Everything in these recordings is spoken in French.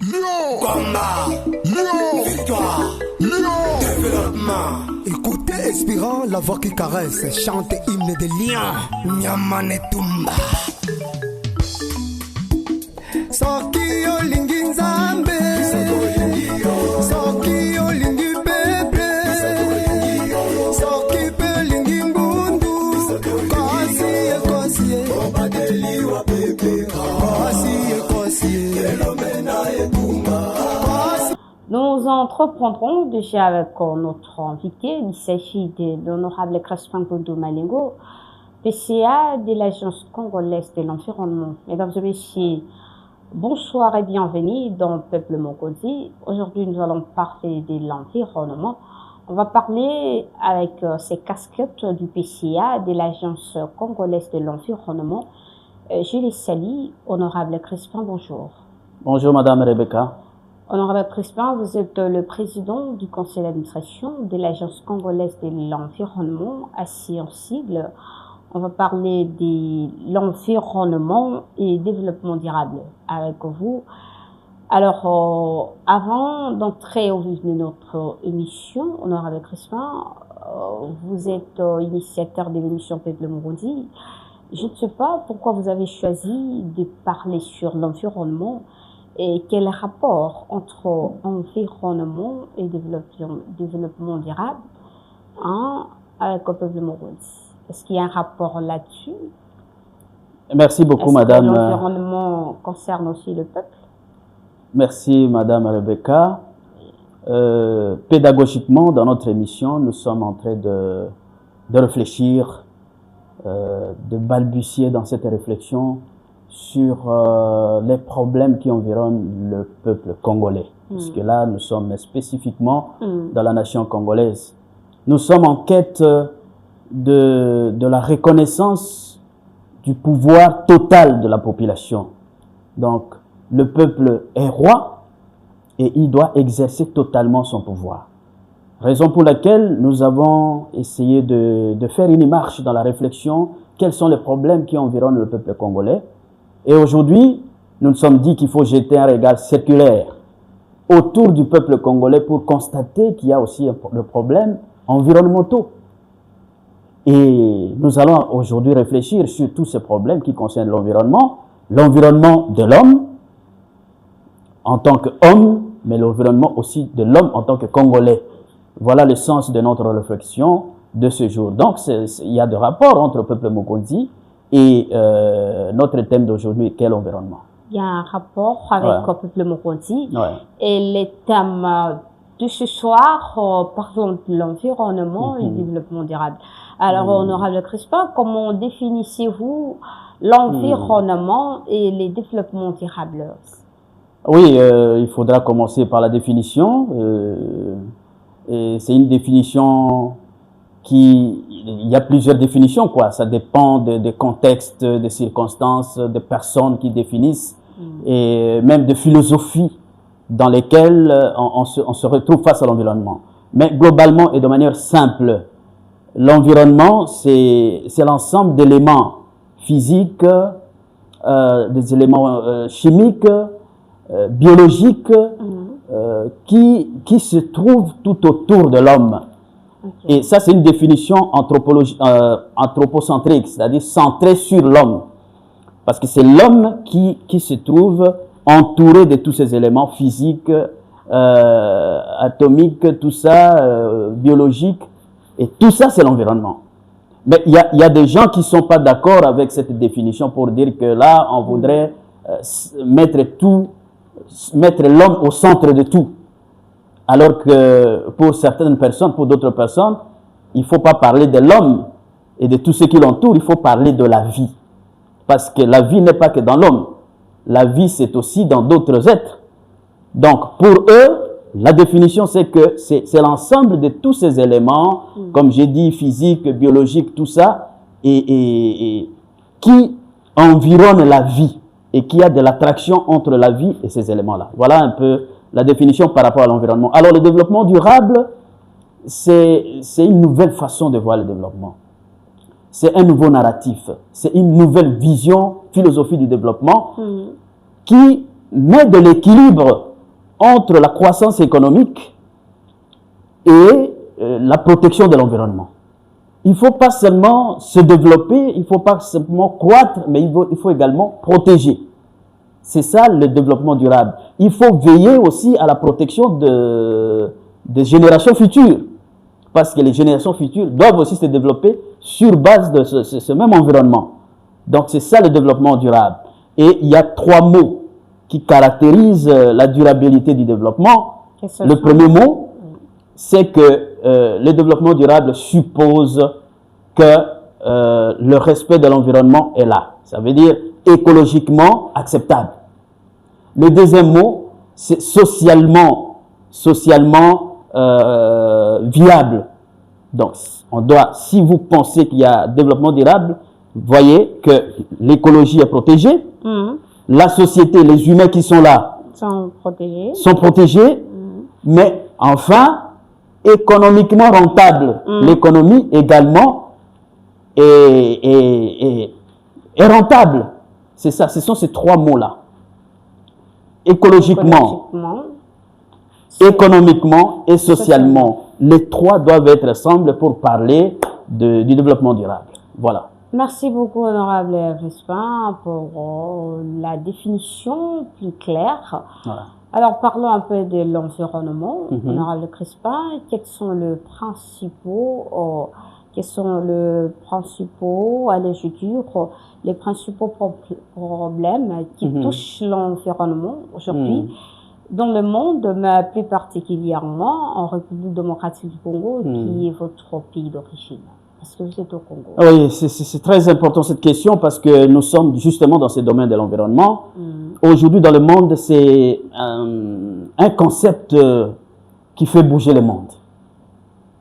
Lyon, combat, Lyon, victoire, Lyon, développement. Écoutez Espérant, la voix qui caresse, chante hymne de Lyon. Nyamane Tumba. Soki olingi nzambe, soki olingi pepe, soki pe olingi mbundu, kosi obadeliwa pepe, kosi Nous entreprendrons déjà avec notre invité. Il s'agit de l'honorable Crispin Bondo Malengo, PCA de l'Agence congolaise de l'environnement. Mesdames et messieurs, bonsoir et bienvenue dans le Peuple Mokodi. Aujourd'hui, nous allons parler de l'environnement. On va parler avec ces casquettes du PCA de l'Agence congolaise de l'environnement. Je les salue. Honorable Crispin, bonjour. Bonjour Madame Rebecca. Honorable Crispin, vous êtes le président du conseil d'administration de l'Agence congolaise de l'environnement, assis en sigle. On va parler de l'environnement et développement durable avec vous. Alors, avant d'entrer au vif de notre émission, Honorable Crispin, vous êtes initiateur de l'émission Peuple Mokodi. Je ne sais pas pourquoi vous avez choisi de parler sur l'environnement et quel rapport entre environnement et développement durable avec le Peuple Mokodi. Est-ce qu'il y a un rapport là-dessus? Merci beaucoup, Madame. L'environnement concerne aussi le peuple? Merci, Madame Rebecca. Pédagogiquement, dans notre émission, nous sommes en train de réfléchir, de balbutier dans cette réflexion sur les problèmes qui environnent le peuple congolais. Parce que là, nous sommes spécifiquement dans la nation congolaise. Nous sommes en quête de la reconnaissance du pouvoir total de la population. Donc, le peuple est roi et il doit exercer totalement son pouvoir. Raison pour laquelle nous avons essayé de faire une marche dans la réflexion. Quels sont les problèmes qui environnent le peuple congolais? Et aujourd'hui, nous nous sommes dit qu'il faut jeter un regard circulaire autour du peuple congolais pour constater qu'il y a aussi le problème environnementaux. Et nous allons aujourd'hui réfléchir sur tous ces problèmes qui concernent l'environnement de l'homme en tant qu'homme, mais l'environnement aussi de l'homme en tant que Congolais. Voilà le sens de notre réflexion de ce jour. Donc, il y a de rapport entre le peuple Mokodi et notre thème d'aujourd'hui, quel environnement? Il y a un rapport avec le peuple Mokodi. Et les thèmes de ce soir, par exemple, l'environnement et le développement durable. Alors, honorable Crispin, comment définissez-vous l'environnement et les développements durables? Oui, il faudra commencer par la définition. Et c'est une définition il y a plusieurs définitions, quoi. Ça dépend des contextes, des circonstances, des personnes qui définissent, et même de philosophies dans lesquelles on se retrouve face à l'environnement. Mais globalement et de manière simple, l'environnement, c'est l'ensemble d'éléments physiques, des éléments chimiques, biologiques, qui se trouvent tout autour de l'homme. Et ça, c'est une définition anthropocentrique, c'est-à-dire centrée sur l'homme. Parce que c'est l'homme qui se trouve entouré de tous ces éléments physiques, atomiques, tout ça, biologiques. Et tout ça, c'est l'environnement. Mais il y a des gens qui ne sont pas d'accord avec cette définition pour dire que là, on voudrait mettre l'homme au centre de tout. Alors que pour certaines personnes, pour d'autres personnes, il ne faut pas parler de l'homme et de tout ce qui l'entoure, il faut parler de la vie. Parce que la vie n'est pas que dans l'homme. La vie, c'est aussi dans d'autres êtres. Donc, pour eux, la définition, c'est que c'est l'ensemble de tous ces éléments, comme j'ai dit, physique, biologique, tout ça, et qui environnent la vie et qui a de l'attraction entre la vie et ces éléments-là. Voilà un peu la définition par rapport à l'environnement. Alors, le développement durable, c'est une nouvelle façon de voir le développement. C'est un nouveau narratif. C'est une nouvelle vision, philosophie du développement qui met de l'équilibre entre la croissance économique et la protection de l'environnement. Il ne faut pas seulement se développer, il ne faut pas simplement croître, mais il faut également protéger. C'est ça le développement durable. Il faut veiller aussi à la protection des générations futures, parce que les générations futures doivent aussi se développer sur base de ce même environnement. Donc c'est ça le développement durable. Et il y a 3 mots qui caractérisent la durabilité du développement. Le premier mot, c'est que le développement durable suppose que le respect de l'environnement est là. Ça veut dire écologiquement acceptable. Le deuxième mot, c'est socialement viable. Donc, si vous pensez qu'il y a développement durable, voyez que l'écologie est protégée, la société, les humains qui sont là sont protégés, mais enfin, économiquement rentable. L'économie également est rentable. C'est ça, ce sont ces 3 mots-là. Écologiquement, économiquement et socialement. Les 3 doivent être ensemble pour parler du développement durable. Voilà. Merci beaucoup, honorable Crispin, pour la définition plus claire. Voilà. Alors, parlons un peu de l'environnement. Honorable Crispin, quels sont les principaux, allez, je dire, les principaux problèmes qui touchent l'environnement aujourd'hui dans le monde, mais plus particulièrement en République démocratique du Congo, qui est votre pays d'origine? Parce que vous êtes au Congo. Oui, c'est très important cette question parce que nous sommes justement dans ce domaine de l'environnement. Aujourd'hui, dans le monde, c'est un concept qui fait bouger le monde.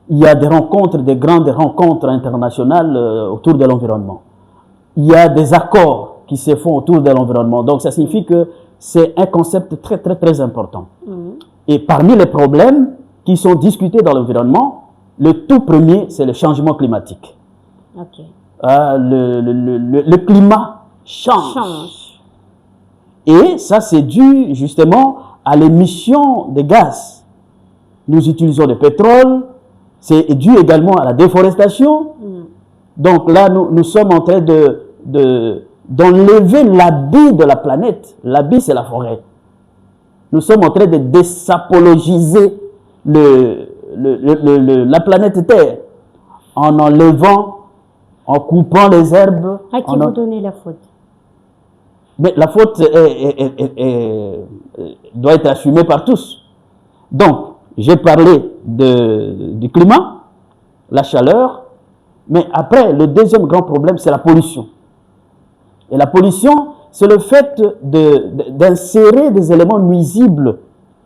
Il y a des rencontres, des grandes rencontres internationales autour de l'environnement. Il y a des accords qui se font autour de l'environnement. Donc, ça signifie que c'est un concept très, très, très important. Et parmi les problèmes qui sont discutés dans l'environnement, le tout premier, c'est le changement climatique. Le climat change. Et ça, c'est dû justement à l'émission de gaz. Nous utilisons le pétrole, c'est dû également à la déforestation. Donc là, nous sommes en train d'enlever l'habit de la planète. L'habit, c'est la forêt. Nous sommes en train de désapologiser la planète Terre en enlevant, en coupant les herbes. À qui vous donnez la faute? Mais la faute doit être assumée par tous. Donc, j'ai parlé du climat, la chaleur, mais après, le deuxième grand problème, c'est la pollution. Et la pollution, c'est le fait d'insérer des éléments nuisibles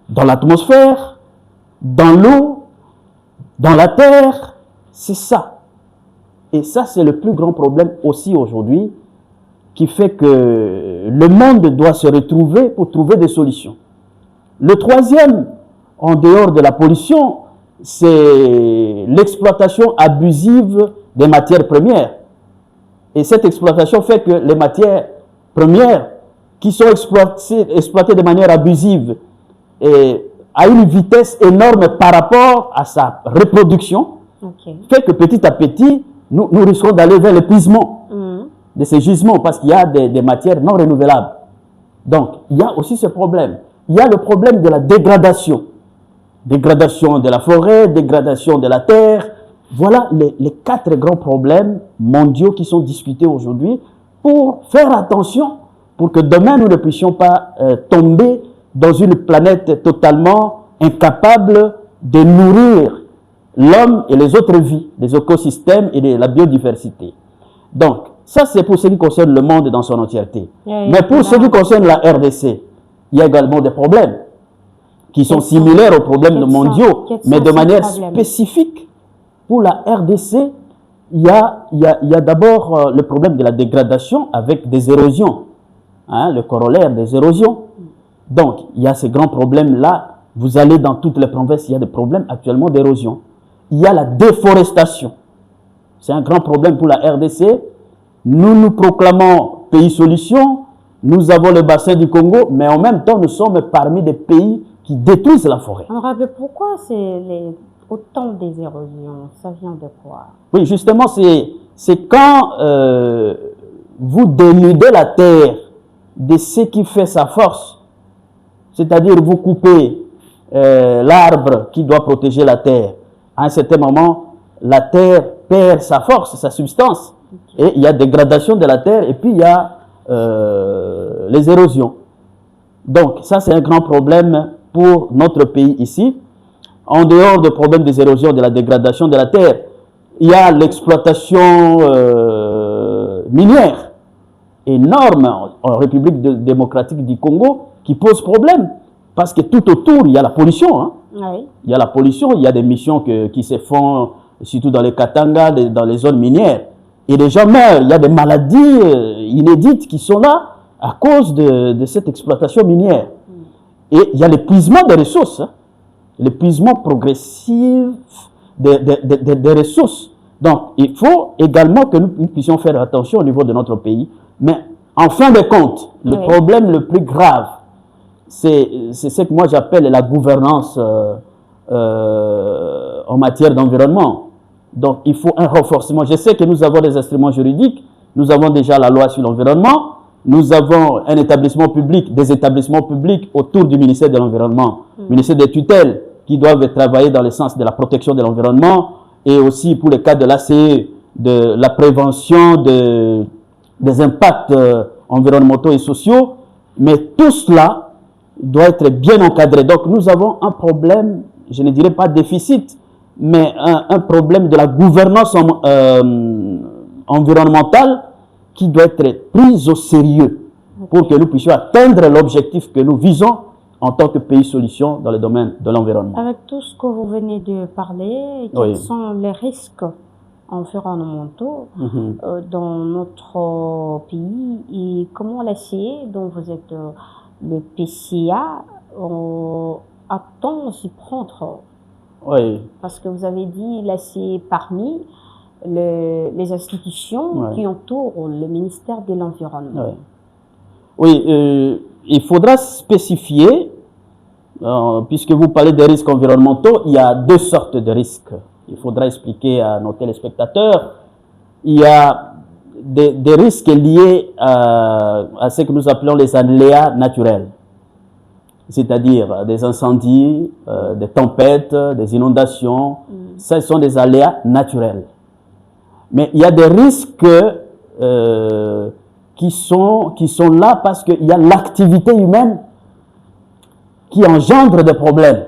dans l'atmosphère, dans l'eau, dans la terre. C'est ça. Et ça, c'est le plus grand problème aussi aujourd'hui, qui fait que le monde doit se retrouver pour trouver des solutions. Le troisième, en dehors de la pollution, c'est l'exploitation abusive des matières premières. Et cette exploitation fait que les matières premières qui sont exploitées de manière abusive et à une vitesse énorme par rapport à sa reproduction, fait que petit à petit, nous risquons d'aller vers l'épuisement de ces gisements parce qu'il y a des matières non renouvelables. Donc, il y a aussi ce problème. Il y a le problème de la dégradation. Dégradation de la forêt, dégradation de la terre. Voilà les 4 grands problèmes mondiaux qui sont discutés aujourd'hui pour faire attention pour que demain nous ne puissions pas tomber dans une planète totalement incapable de nourrir l'homme et les autres vies, les écosystèmes et la biodiversité. Donc, ça c'est pour ce qui concerne le monde dans son entièreté. Mais pour ce qui concerne la RDC, il y a également des problèmes qui sont similaires aux problèmes mondiaux, mais de manière spécifique. Pour la RDC, il y a d'abord le problème de la dégradation avec des érosions, le corollaire des érosions. Donc, il y a ces grands problèmes-là. Vous allez dans toutes les provinces, il y a des problèmes actuellement d'érosion. Il y a la déforestation. C'est un grand problème pour la RDC. Nous nous proclamons pays solution. Nous avons le bassin du Congo, mais en même temps, nous sommes parmi des pays qui détruisent la forêt. Honorable, pourquoi autant des érosions? Ça vient de quoi? Oui, justement, c'est quand vous dénudez la terre de ce qui fait sa force, c'est-à-dire vous coupez l'arbre qui doit protéger la terre. À un certain moment, la terre perd sa force, sa substance, et il y a dégradation de la terre, et puis il y a les érosions. Donc, ça, c'est un grand problème pour notre pays ici. En dehors du problème des érosions, de la dégradation de la terre, il y a l'exploitation minière énorme en République démocratique du Congo qui pose problème. Parce que tout autour, il y a la pollution. Hein. Oui. Il y a la pollution, il y a des missions qui se font, surtout dans les Katanga, dans les zones minières. Et les gens meurent, il y a des maladies inédites qui sont là à cause de cette exploitation minière. Et il y a l'épuisement des ressources. Hein. L'épuisement progressif des ressources. Donc, il faut également que nous puissions faire attention au niveau de notre pays. Mais en fin de compte, le problème le plus grave, c'est ce que moi j'appelle la gouvernance en matière d'environnement. Donc, il faut un renforcement. Je sais que nous avons des instruments juridiques. Nous avons déjà la loi sur l'environnement. Nous avons un établissement public, des établissements publics autour du ministère de l'Environnement, ministère des tutelles, qui doivent travailler dans le sens de la protection de l'environnement et aussi pour le cas de l'ACE, de la prévention des impacts environnementaux et sociaux. Mais tout cela doit être bien encadré. Donc nous avons un problème, je ne dirais pas déficit, mais un problème de la gouvernance environnementale qui doit être prise au sérieux pour que nous puissions atteindre l'objectif que nous visons en tant que pays solution dans le domaine de l'environnement. Avec tout ce que vous venez de parler, quels sont les risques environnementaux dans notre pays et comment l'ACE, dont vous êtes le PCA, a-t-on s'y prendre? Oui. Parce que vous avez dit l'ACE parmi les institutions qui entourent le ministère de l'Environnement. Oui, il faudra spécifier, puisque vous parlez des risques environnementaux, il y a deux sortes de risques. Il faudra expliquer à nos téléspectateurs. Il y a des risques liés à ce que nous appelons les aléas naturels, c'est-à-dire des incendies, des tempêtes, des inondations. Ça, ce sont des aléas naturels. Mais il y a des risques qui sont là parce qu'il y a l'activité humaine qui engendre des problèmes.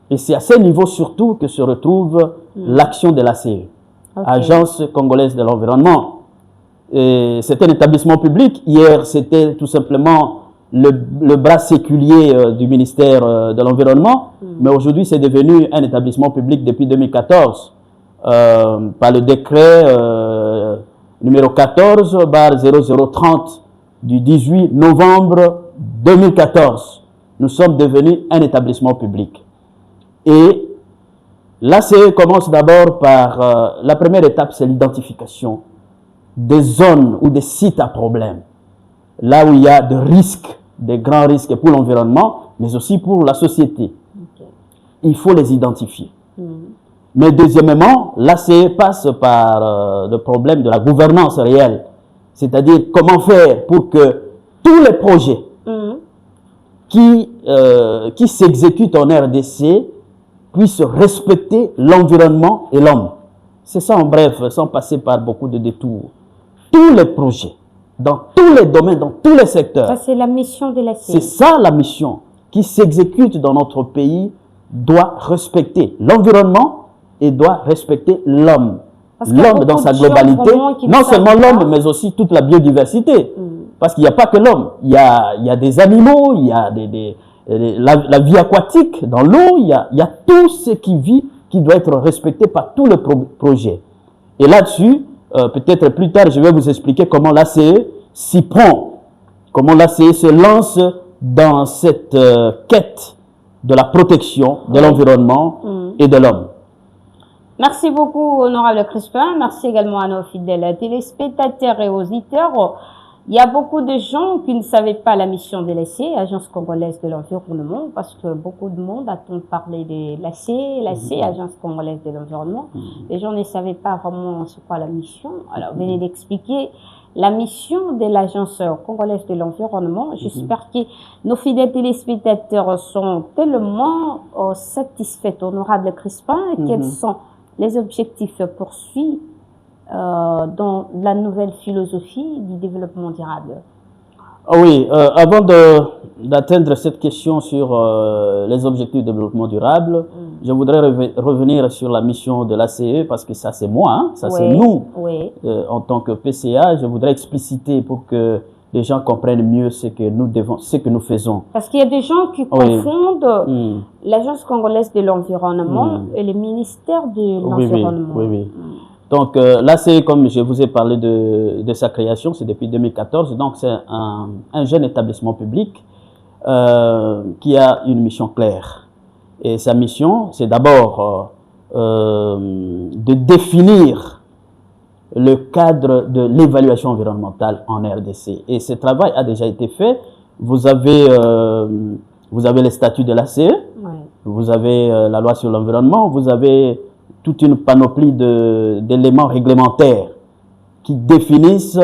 Et c'est à ce niveau surtout que se retrouve l'action de l'ACE, Agence congolaise de l'environnement. C'est un établissement public. Hier, c'était tout simplement le bras séculier du ministère de l'Environnement. Mais aujourd'hui, c'est devenu un établissement public depuis 2014 par le décret numéro 14/0030 du 18 novembre 2014. Nous sommes devenus un établissement public. Et l'ACE commence d'abord par la première étape, c'est l'identification des zones ou des sites à problème. Là où il y a des risques, des grands risques pour l'environnement, mais aussi pour la société. Il faut les identifier. Mais deuxièmement, l'ACE passe par le problème de la gouvernance réelle. C'est-à-dire comment faire pour que tous les projets qui s'exécutent en RDC puissent respecter l'environnement et l'homme. C'est ça en bref, sans passer par beaucoup de détours. Tous les projets, dans tous les domaines, dans tous les secteurs. Ça, c'est la mission de l'ACE. C'est ça la mission qui s'exécute dans notre pays, doit respecter l'environnement et doit respecter l'homme. L'homme dans sa globalité, non seulement l'homme, mais aussi toute la biodiversité. Parce qu'il n'y a pas que l'homme, il y a des animaux, il y a la vie aquatique dans l'eau, il y a tout ce qui vit qui doit être respecté par tout le projet. Et là-dessus, peut-être plus tard, je vais vous expliquer comment l'ACE s'y prend, comment l'ACE se lance dans cette quête de la protection de l'environnement et de l'homme. Merci beaucoup, Honorable Crispin. Merci également à nos fidèles téléspectateurs et auditeurs Il y a beaucoup de gens qui ne savaient pas la mission de l'ACE, Agence congolaise de l'environnement, parce que beaucoup de monde entend parler de l'ACE, Agence congolaise de l'environnement. Les gens ne savaient pas vraiment c'est quoi la mission. Alors, vous venez d'expliquer la mission de l'Agence congolaise de l'environnement. J'espère que nos fidèles téléspectateurs sont tellement satisfaits, honorable Crispin, quels sont les objectifs poursuivis dans la nouvelle philosophie du développement durable. Oui, avant d'atteindre cette question sur les objectifs de développement durable, je voudrais revenir sur la mission de l'ACE, parce que ça c'est moi, hein, ça c'est nous, en tant que PCA. Je voudrais expliciter pour que les gens comprennent mieux ce que nous faisons. Parce qu'il y a des gens qui confondent l'Agence congolaise de l'environnement et le ministère de l'environnement. Oui. Donc l'ACE, comme je vous ai parlé de sa création, c'est depuis 2014. Donc c'est un jeune établissement public qui a une mission claire. Et sa mission, c'est d'abord de définir le cadre de l'évaluation environnementale en RDC. Et ce travail a déjà été fait. Vous avez les statuts de l'ACE, vous avez la loi sur l'environnement, vous avez toute une panoplie d'éléments réglementaires qui définissent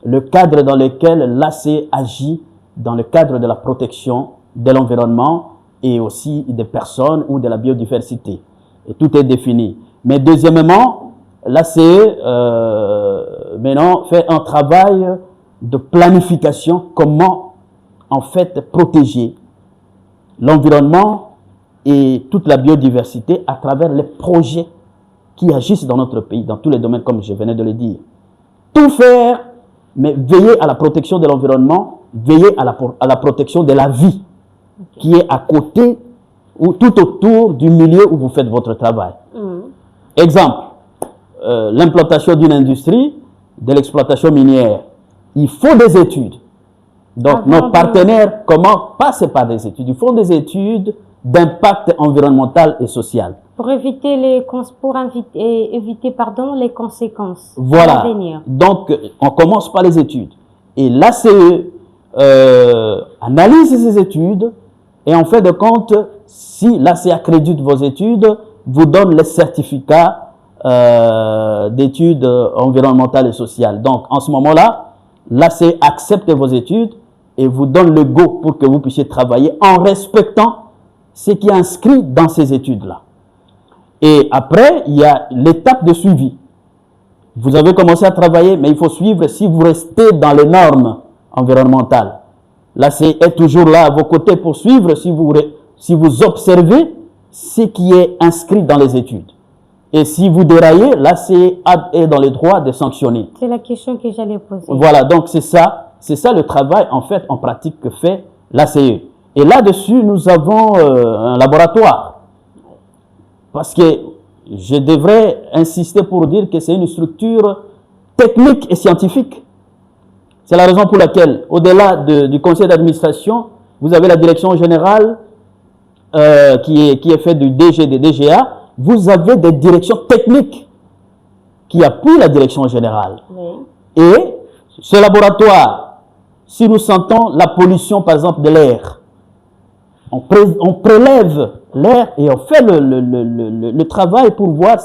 le cadre dans lequel l'ACE agit dans le cadre de la protection de l'environnement et aussi des personnes ou de la biodiversité. Et tout est défini. Mais deuxièmement, l'ACE maintenant fait un travail de planification, comment en fait protéger l'environnement et toute la biodiversité à travers les projets qui agissent dans notre pays, dans tous les domaines comme je venais de le dire. Tout faire, mais veiller à la protection de l'environnement, veiller à la protection de la vie qui est à côté ou tout autour du milieu où vous faites votre travail. Exemple, l'implantation d'une industrie, de l'exploitation minière. Il faut des études. Donc nos partenaires passent par des études. Ils font des études d'impact environnemental et social. Pour éviter les conséquences à venir. Donc, on commence par les études. Et l'ACE analyse ces études et en fait de compte, si l'ACE accrédite vos études, vous donne les certificats d'études environnementales et sociales. Donc, en ce moment-là, l'ACE accepte vos études et vous donne le go pour que vous puissiez travailler en respectant ce qui est inscrit dans ces études-là. Et après, il y a l'étape de suivi. Vous avez commencé à travailler, mais il faut suivre si vous restez dans les normes environnementales. L'ACE est toujours là à vos côtés pour suivre si vous observez ce qui est inscrit dans les études. Et si vous déraillez, l'ACE est dans les droits de sanctionner. C'est la question que j'allais poser. Voilà, donc c'est ça le travail en fait, en pratique que fait l'ACE. Et là-dessus, nous avons un laboratoire. Parce que je devrais insister pour dire que c'est une structure technique et scientifique. C'est la raison pour laquelle, au-delà du conseil d'administration, vous avez la direction générale qui est faite du DG, des DGA. Vous avez des directions techniques qui appuient la direction générale. Et ce laboratoire, si nous sentons la pollution, par exemple, de l'air, on prélève l'air et on fait le travail pour voir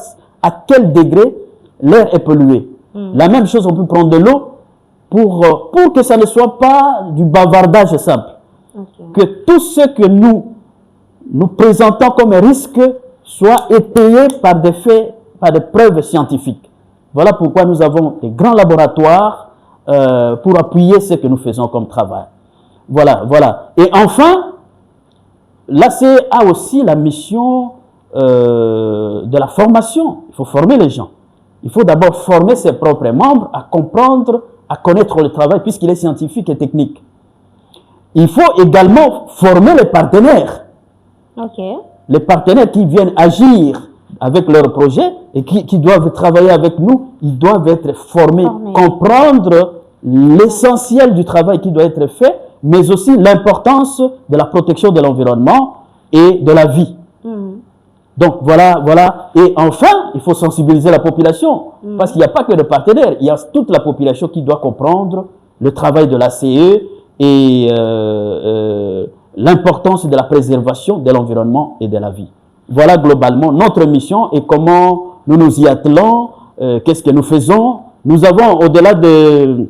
à quel degré l'air est pollué. La même chose, on peut prendre de l'eau pour que ça ne soit pas du bavardage simple. Que tout ce que nous présentons comme risque soit étayé par des faits, par des preuves scientifiques. Voilà pourquoi nous avons des grands laboratoires pour appuyer ce que nous faisons comme travail. Voilà. Et enfin, l'ACE a aussi la mission de la formation. Il faut former les gens. Il faut d'abord former ses propres membres à comprendre, à connaître le travail puisqu'il est scientifique et technique. Il faut également former les partenaires. Les partenaires qui viennent agir avec leurs projets et qui doivent travailler avec nous, ils doivent être formés. Comprendre l'essentiel du travail qui doit être fait, mais aussi l'importance de la protection de l'environnement et de la vie. Donc voilà. Et enfin, il faut sensibiliser la population, parce qu'il n'y a pas que les partenaires, il y a toute la population qui doit comprendre le travail de la CE et l'importance de la préservation de l'environnement et de la vie. Voilà globalement notre mission et comment nous nous y attelons, qu'est-ce que nous faisons. Nous avons, au-delà de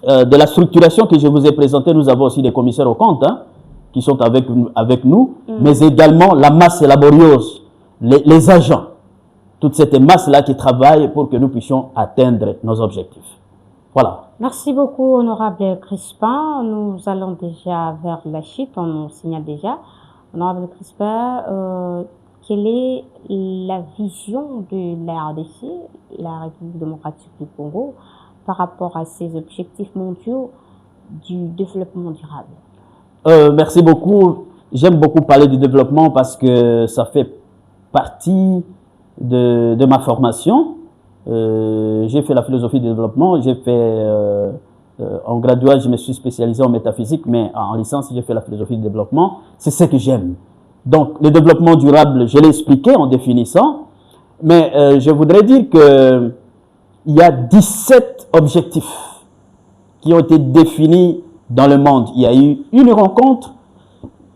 la structuration que je vous ai présentée, nous avons aussi des commissaires aux comptes qui sont avec nous, mais également la masse laborieuse, les agents, toute cette masse-là qui travaille pour que nous puissions atteindre nos objectifs. Voilà. Merci beaucoup, honorable Crispin. Nous allons déjà vers la chute, on nous signale déjà. Honorable Crispin, quelle est la vision de la RDC, la République démocratique du Congo, par rapport à ces objectifs mondiaux du développement durable? Merci beaucoup. J'aime beaucoup parler du développement parce que ça fait partie de ma formation. J'ai fait la philosophie du développement, j'ai fait en graduat, je me suis spécialisé en métaphysique, mais en licence, j'ai fait la philosophie du développement. C'est ce que j'aime. Donc, le développement durable, je l'ai expliqué en définissant, mais je voudrais dire que il y a 17 objectifs qui ont été définis dans le monde. Il y a eu une rencontre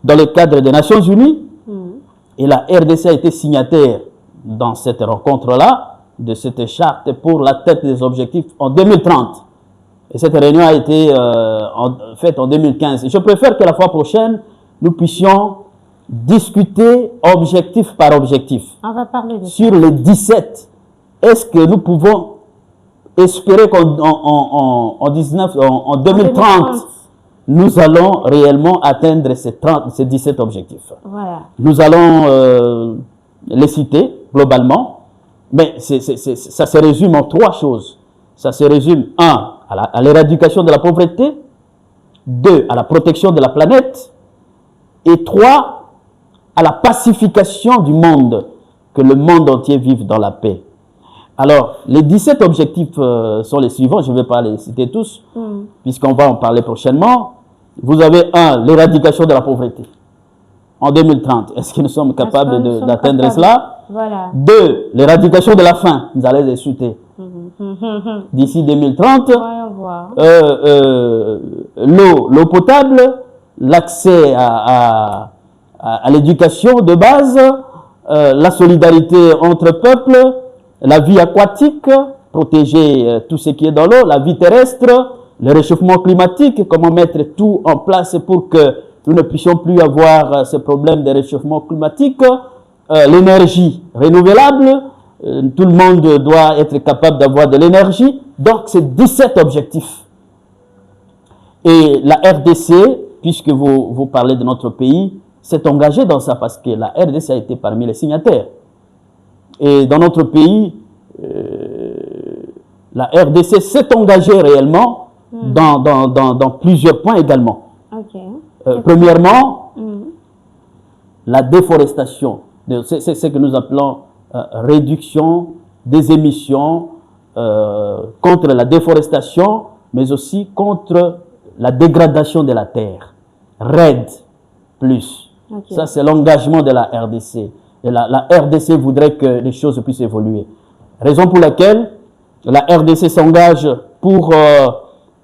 dans le cadre des Nations Unies et la RDC a été signataire dans cette rencontre-là, de cette charte pour l'atteinte des objectifs en 2030. Et cette réunion a été faite en 2015. Et je préfère que la fois prochaine, nous puissions discuter objectif par objectif. On va parler de sur les 17. Est-ce que nous pouvons espérer qu'en 2030, nous allons réellement atteindre ces 17 objectifs? Voilà. Nous allons les citer globalement. Mais ça se résume en 3 choses. Ça se résume, 1, à l'éradication de la pauvreté, 2, à la protection de la planète, et 3, à la pacification du monde, que le monde entier vive dans la paix. Alors, les 17 objectifs sont les suivants, je ne vais pas les citer tous, puisqu'on va en parler prochainement. Vous avez 1, l'éradication de la pauvreté en 2030. Est-ce que nous sommes capables d'atteindre cela? Voilà. 2, l'éradication de la faim. Vous allez les citer. D'ici 2030. L'eau potable, l'accès à l'éducation de base, la solidarité entre peuples, la vie aquatique, protéger tout ce qui est dans l'eau, la vie terrestre, le réchauffement climatique, comment mettre tout en place pour que nous ne puissions plus avoir ce problème de réchauffement climatique, l'énergie renouvelable, tout le monde doit être capable d'avoir de l'énergie. Donc, c'est 17 objectifs. Et la RDC, puisque vous parlez de notre pays, s'est engagée dans ça parce que la RDC a été parmi les signataires. Et dans notre pays, la RDC s'est engagée réellement dans plusieurs points également. Premièrement, la déforestation. C'est ce que nous appelons réduction des émissions, contre la déforestation, mais aussi contre la dégradation de la terre. RED+. Ça, c'est l'engagement de la RDC. Et la RDC voudrait que les choses puissent évoluer. Raison pour laquelle la RDC s'engage pour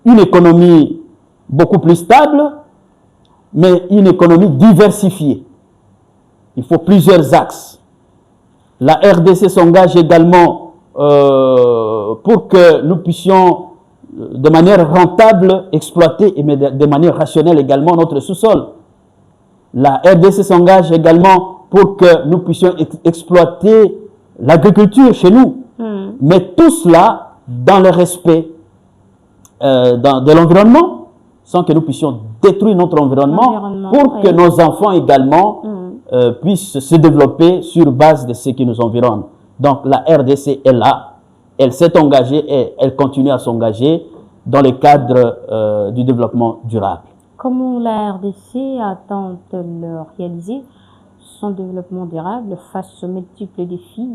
une économie beaucoup plus stable, mais une économie diversifiée. Il faut plusieurs axes. La RDC s'engage également pour que nous puissions de manière rentable exploiter et de manière rationnelle également notre sous-sol. La RDC s'engage également pour que nous puissions exploiter l'agriculture chez nous. Mais tout cela dans le respect de l'environnement, sans que nous puissions détruire notre environnement pour que nos enfants également puissent se développer sur base de ce qui nous environne. Donc la RDC est là, elle s'est engagée et elle continue à s'engager dans le cadre du développement durable. Comment la RDC attend de réaliser son développement durable face aux multiples défis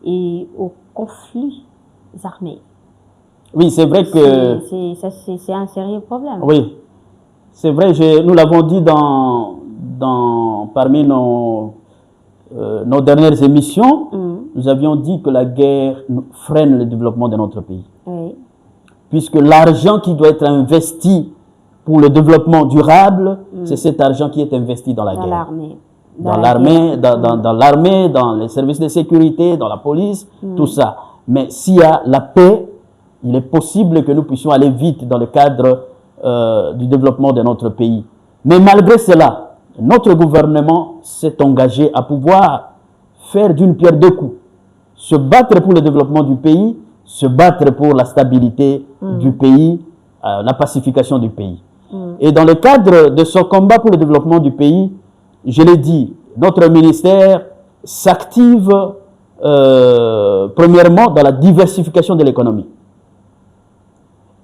et aux conflits armés? Oui, c'est vrai que... C'est un sérieux problème. Oui, c'est vrai, nous l'avons dit parmi nos dernières émissions, nous avions dit que la guerre freine le développement de notre pays. Oui. puisque l'argent qui doit être investi pour le développement durable, c'est cet argent qui est investi dans la Dans guerre. l'armée. Dans l'armée, dans les services de sécurité, dans la police, tout ça. Mais s'il y a la paix, il est possible que nous puissions aller vite dans le cadre du développement de notre pays. Mais malgré cela, notre gouvernement s'est engagé à pouvoir faire d'une pierre deux coups. Se battre pour le développement du pays, se battre pour la stabilité du pays, la pacification du pays. Et dans le cadre de ce combat pour le développement du pays, je l'ai dit, notre ministère s'active premièrement dans la diversification de l'économie.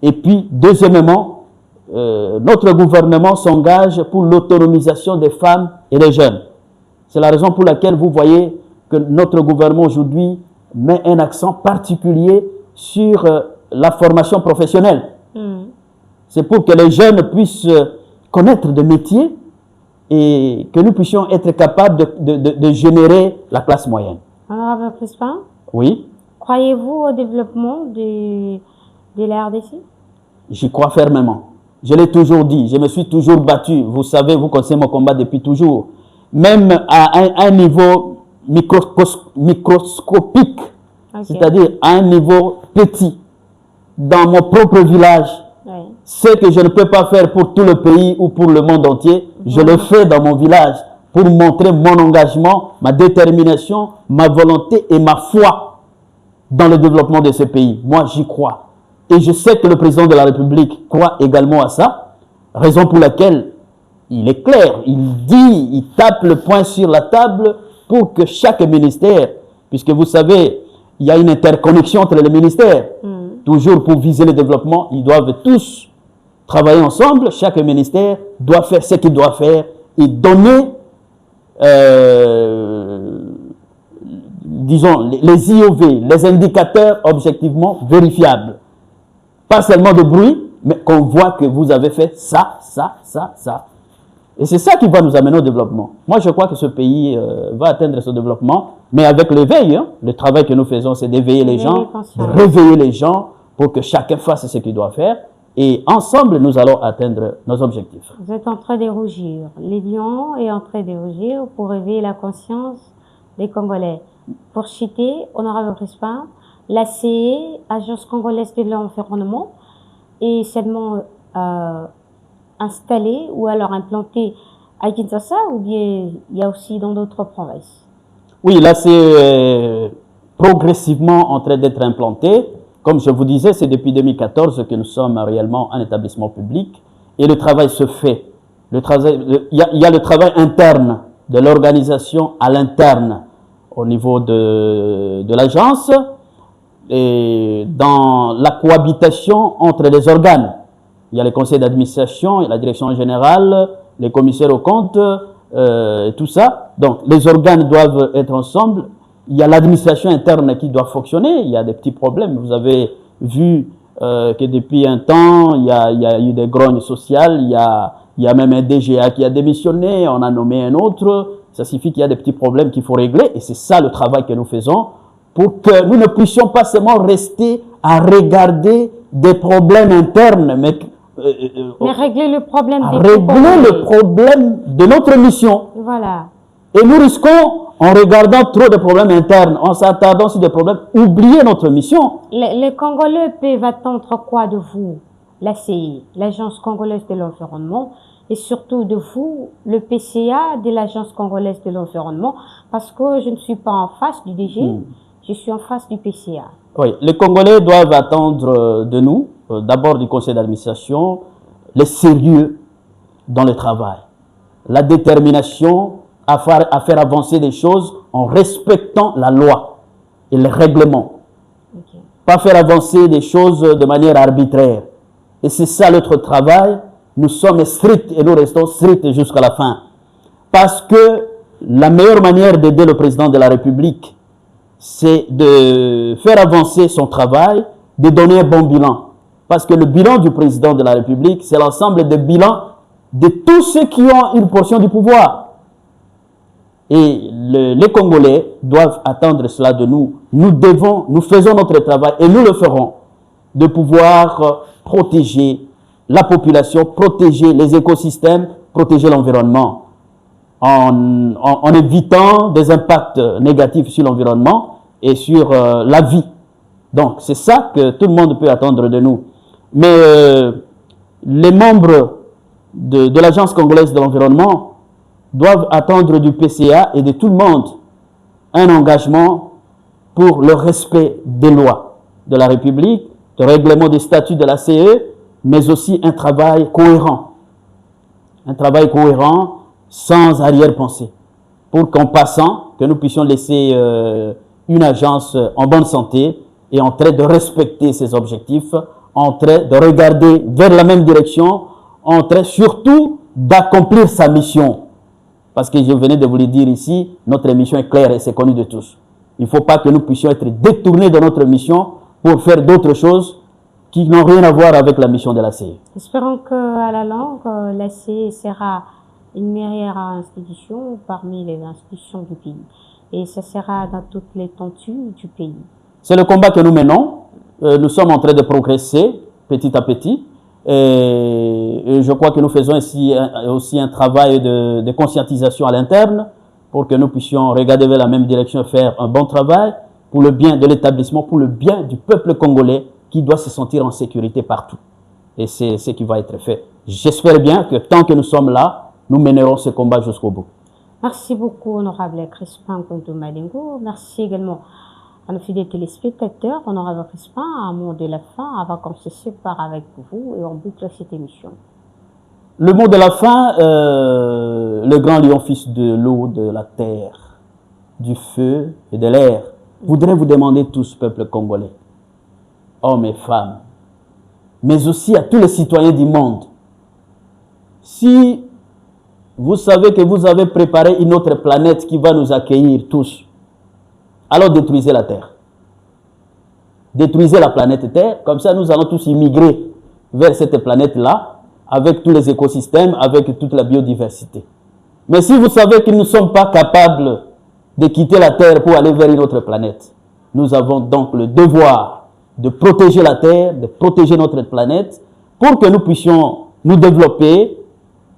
Et puis, deuxièmement, notre gouvernement s'engage pour l'autonomisation des femmes et des jeunes. C'est la raison pour laquelle vous voyez que notre gouvernement aujourd'hui met un accent particulier sur la formation professionnelle. C'est pour que les jeunes puissent connaître des métiers et que nous puissions être capables de générer la classe moyenne. Honorable Crispin, Oui, croyez-vous au développement de la RDC? j'y crois fermement. Je l'ai toujours dit, je me suis toujours battu. Vous savez, vous connaissez mon combat depuis toujours. Même à un niveau microscopique, c'est-à-dire à un niveau petit, dans mon propre village, ce que je ne peux pas faire pour tout le pays ou pour le monde entier, je le fais dans mon village pour montrer mon engagement, ma détermination, ma volonté et ma foi dans le développement de ce pays. Moi, j'y crois. Et je sais que le président de la République croit également à ça, raison pour laquelle il est clair, il dit, il tape le poing sur la table pour que chaque ministère, puisque vous savez, il y a une interconnexion entre les ministères, toujours pour viser le développement, ils doivent tous travailler ensemble, chaque ministère doit faire ce qu'il doit faire et donner, disons, les IOV, les indicateurs objectivement vérifiables. Pas seulement de bruit, mais qu'on voit que vous avez fait ça, ça, ça, ça. Et c'est ça qui va nous amener au développement. Moi, je crois que ce pays va atteindre ce développement, mais avec l'éveil. Hein, le travail que nous faisons, c'est d'éveiller les gens, de réveiller les gens pour que chacun fasse ce qu'il doit faire. Et ensemble, nous allons atteindre nos objectifs. Vous êtes en train de rougir. Les lions est en train de rougir pour réveiller la conscience des Congolais. Pour citer, honorable Crispin, l'ACE, Agence congolaise de l'environnement, est seulement installée ou alors implantée à Kinshasa ou bien il y a aussi dans d'autres provinces? Oui, là c'est progressivement en train d'être implanté. Comme je vous disais, c'est depuis 2014 que nous sommes réellement un établissement public et le travail se fait. Il y a le travail interne de l'organisation à l'interne au niveau de l'agence et dans la cohabitation entre les organes. Il y a le conseil d'administration, la direction générale, les commissaires aux comptes, tout ça. Donc, les organes doivent être ensemble. Il y a l'administration interne qui doit fonctionner. Il y a des petits problèmes. Vous avez vu que depuis un temps, il y a eu des grognes sociales. Il y a même un DGA qui a démissionné. On a nommé un autre. Ça signifie qu'il y a des petits problèmes qu'il faut régler. Et c'est ça le travail que nous faisons pour que nous ne puissions pas seulement rester à regarder des problèmes internes, mais régler le problème le problème de notre mission. Voilà. Et nous risquons, en regardant trop de problèmes internes, en s'attardant sur des problèmes, oublier notre mission. Les Congolais peuvent attendre quoi de vous, l'ACI, l'Agence congolaise de l'environnement, et surtout de vous, le PCA de l'Agence congolaise de l'environnement, parce que je ne suis pas en face du DG, je suis en face du PCA. Oui, les Congolais doivent attendre de nous, d'abord du conseil d'administration, le sérieux dans le travail, la détermination à faire avancer des choses en respectant la loi et les règlements. Okay. Pas faire avancer des choses de manière arbitraire. Et c'est ça notre travail. Nous sommes stricts et nous restons stricts jusqu'à la fin. Parce que la meilleure manière d'aider le président de la République, c'est de faire avancer son travail, de donner un bon bilan. Parce que le bilan du président de la République, c'est l'ensemble des bilans de tous ceux qui ont une portion du pouvoir. Et les Congolais doivent attendre cela de nous. Nous faisons notre travail et nous le ferons. de pouvoir protéger la population, protéger les écosystèmes, protéger l'environnement, en évitant des impacts négatifs sur l'environnement et sur la vie. Donc, c'est ça que tout le monde peut attendre de nous. Mais les membres de l'Agence congolaise de l'environnement doivent attendre du PCA et de tout le monde un engagement pour le respect des lois de la République, le règlement des statuts de la CE, mais aussi un travail cohérent. Un travail cohérent sans arrière-pensée. Pour qu'en passant, que nous puissions laisser une agence en bonne santé et en train de respecter ses objectifs, en train de regarder vers la même direction, en train surtout d'accomplir sa mission. Parce que je venais de vous le dire ici, notre mission est claire et c'est connu de tous. Il ne faut pas que nous puissions être détournés de notre mission pour faire d'autres choses qui n'ont rien à voir avec la mission de la CE. Espérons qu'à la longue, la CE sera une meilleure institution parmi les institutions du pays. Et ça sera dans toute l'étendue du pays. C'est le combat que nous menons. Nous sommes en train de progresser petit à petit. Et je crois que nous faisons aussi un travail de conscientisation à l'interne pour que nous puissions regarder vers la même direction et faire un bon travail pour le bien de l'établissement, pour le bien du peuple congolais qui doit se sentir en sécurité partout. Et c'est ce qui va être fait. J'espère bien que tant que nous sommes là, nous mènerons ce combat jusqu'au bout. Merci beaucoup, honorable Crispin Nkondo Malingo. Merci également à nos fidèles téléspectateurs. Honorable Crispin, un mot de la fin avant qu'on se sépare avec vous et on boucle cette émission. Le mot de la fin, le grand lion, fils de l'eau, de la terre, du feu et de l'air, voudrait vous demander tous, peuple congolais, hommes et femmes, mais aussi à tous les citoyens du monde, si vous savez que vous avez préparé une autre planète qui va nous accueillir tous, alors détruisez la Terre. Détruisez la planète Terre, comme ça nous allons tous immigrer vers cette planète-là, avec tous les écosystèmes, avec toute la biodiversité. Mais si vous savez que nous ne sommes pas capables de quitter la Terre pour aller vers une autre planète, nous avons donc le devoir de protéger la Terre, de protéger notre planète, pour que nous puissions nous développer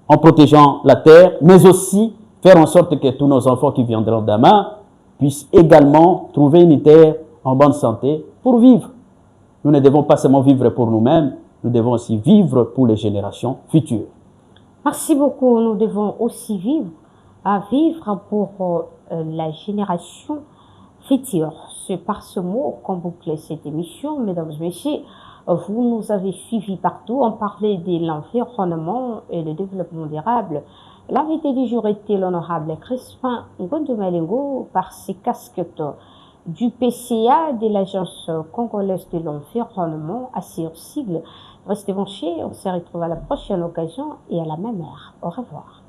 en protégeant la Terre, mais aussi faire en sorte que tous nos enfants qui viendront demain puissent également trouver une terre en bonne santé pour vivre. Nous ne devons pas seulement vivre pour nous-mêmes, nous devons aussi vivre pour les générations futures. Merci beaucoup. Nous devons aussi vivre pour la génération future. C'est par ce mot qu'on boucle cette émission. Mesdames et messieurs, vous nous avez suivis partout. On parlait de l'environnement et le développement durable. L'invité du jour était l'honorable Crispin Nkondo Malingo par ses casquettes du PCA de l'Agence congolaise de l'environnement, assez en sigle. Restez branchés, on se retrouve à la prochaine occasion et à la même heure. Au revoir.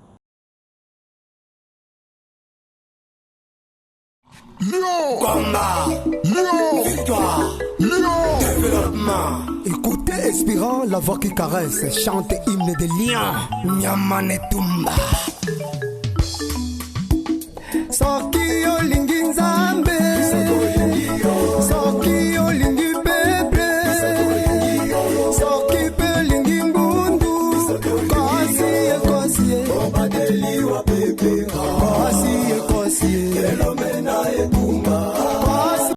Lion, combat, lion, victoire, lion, développement. Écoutez Espérant, la voix qui caresse, chante hymne de lion. Nyamane Tumba. Soki olingi nzambe